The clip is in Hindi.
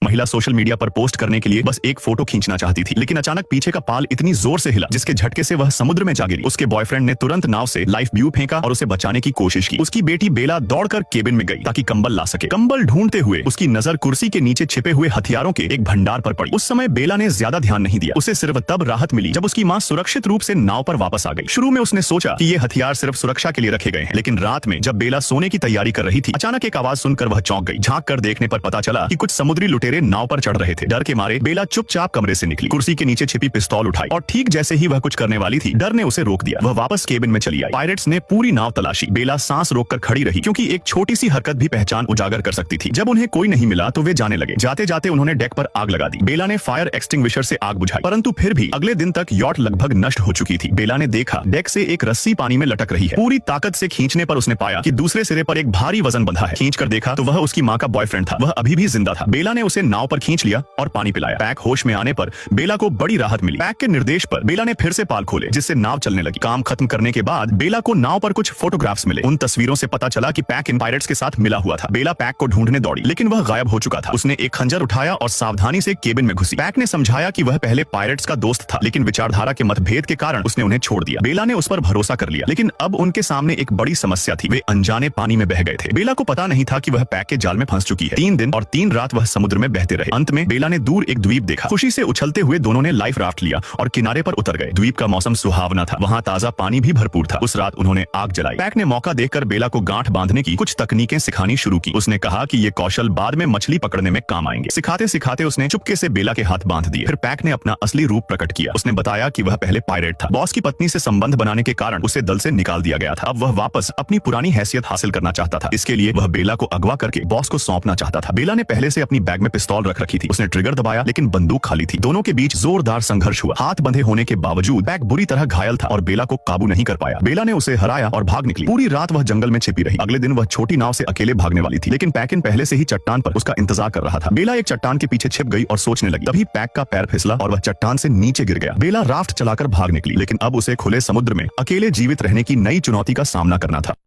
महिला सोशल मीडिया पर पोस्ट करने के लिए बस एक फोटो खींचना चाहती थी, लेकिन अचानक पीछे का पाल इतनी जोर से हिला जिसके झटके से वह समुद्र में जा गिरी। उसके बॉयफ्रेंड ने तुरंत नाव से लाइफ ब्यू फेंका और उसे बचाने की कोशिश की। उसकी बेटी बेला दौड़कर केबिन में गई ताकि कंबल ला सके। कंबल ढूंढते हुए उसकी नजर कुर्सी के नीचे छिपे हुए हथियारों के एक भंडार पर पड़ी। उस समय बेला ने ज्यादा ध्यान नहीं दिया। उसे सिर्फ तब राहत मिली जब उसकी माँ सुरक्षित रूप से नाव पर वापस आ गई। शुरू में उसने सोचा कि ये हथियार सिर्फ सुरक्षा के लिए रखे गए हैं, लेकिन रात में जब बेला सोने की तैयारी कर रही थी, अचानक एक आवाज सुनकर वह चौंक गई। झांक कर देखने पर पता चला कि कुछ समुद्री लुटेरे नाव पर चढ़ रहे थे। डर के मारे बेला चुपचाप कमरे से निकली, कुर्सी के नीचे छिपी पिस्तौल उठाई और ठीक जैसे ही वह कुछ करने वाली थी, डर ने उसे रोक दिया। वह वापस केबिन में चली आई। पायरेट्स ने पूरी नाव तलाशी। बेला सांस रोककर खड़ी रही क्योंकि एक छोटी सी हरकत भी पहचान उजागर कर सकती थी। जब उन्हें कोई नहीं मिला तो वे जाने लगे। जाते जाते उन्होंने डेक पर आग लगा दी। बेला ने फायर एक्सटिंग्विशर से आग बुझाई, परंतु फिर भी अगले दिन तक यॉट लगभग नष्ट हो चुकी थी। बेला ने देखा डेक से एक रस्सी पानी में लटक रही है। पूरी ताकत से खींचने पर उसने पाया कि दूसरे सिरे पर एक भारी वजन बंधा है। खींच कर देखा तो वह उसकी माँ का बॉयफ्रेंड था। वह अभी भी जिंदा था। बेला ने उसे नाव पर खींच लिया और पानी पिलाया। पैक होश में आने पर बेला को बड़ी राहत मिली। पैक के निर्देश पर बेला ने फिर से पाल खोले, जिससे नाव चलने लगी। काम खत्म करने के बाद बेला को नाव पर कुछ फोटोग्राफ्स मिले। उन तस्वीरों से पता चला कि पैक इन पायरेट्स के साथ मिला हुआ था। बेला पैक को ढूंढने दौड़ी, लेकिन वह गायब हो चुका था। उसने एक खंजर उठाया और सावधानी से केबिन में घुसी। पैक ने समझाया कि वह पहले पायरेट्स का दोस्त था, लेकिन विचारधारा के मतभेद के कारण उसने उन्हें छोड़ दिया। बेला ने उस पर भरोसा कर लिया, लेकिन अब उनके सामने एक बड़ी समस्या थी। वे अनजाने पानी में बह गए थे। बेला को पता नहीं था कि वह पैक के जाल में फंस चुकी है। 3 दिन और 3 रात वह समुद्र में बहते रहे। अंत में बेला ने दूर एक द्वीप देखा। खुशी से उछलते हुए दोनों ने लाइफ राफ्ट लिया और किनारे पर उतर गए। द्वीप का मौसम सुहावना था। वहाँ ताजा पानी भी भरपूर था। उस रात उन्होंने आग जलाई। पैक ने मौका देखकर बेला को गांठ बांधने की कुछ तकनीकें सिखानी शुरू की। उसने कहा कि ये कौशल बाद में मछली पकड़ने में काम आएंगे। सिखाते सिखाते उसने चुपके से बेला के हाथ बांध दिए। फिर पैक ने अपना असली रूप प्रकट किया। उसने बताया कि वह पहले पायरेट था। बॉस की पत्नी से संबंध बनाने के कारण उसे दल से निकाल दिया गया था। अब वह वापस अपनी पुरानी हैसियत हासिल करना चाहता था। इसके लिए वह बेला को अगवा करके बॉस को सौंपना चाहता था। बेला ने पहले से अपनी बैग में पिस्तौल रख रखी थी। उसने ट्रिगर दबाया, लेकिन बंदूक खाली थी। दोनों के बीच जोरदार संघर्ष हुआ। हाथ बंधे होने के बावजूद पैक बुरी तरह घायल था और बेला को काबू नहीं कर पाया। बेला ने उसे हराया और भाग निकली। पूरी रात वह जंगल में छिपी रही। अगले दिन वह छोटी नाव से अकेले भागने वाली थी, लेकिन पैकिन पहले से ही चट्टान पर उसका इंतजार कर रहा था। बेला एक चट्टान के पीछे छिप गई और सोचने लगी। तभी पैक का पैर फिसला और वह चट्टान से नीचे गिर गया। बेला राफ्ट चलाकर भाग निकली, लेकिन अब उसे खुले समुद्र में अकेले जीवित रहने की नई चुनौती का सामना करना था।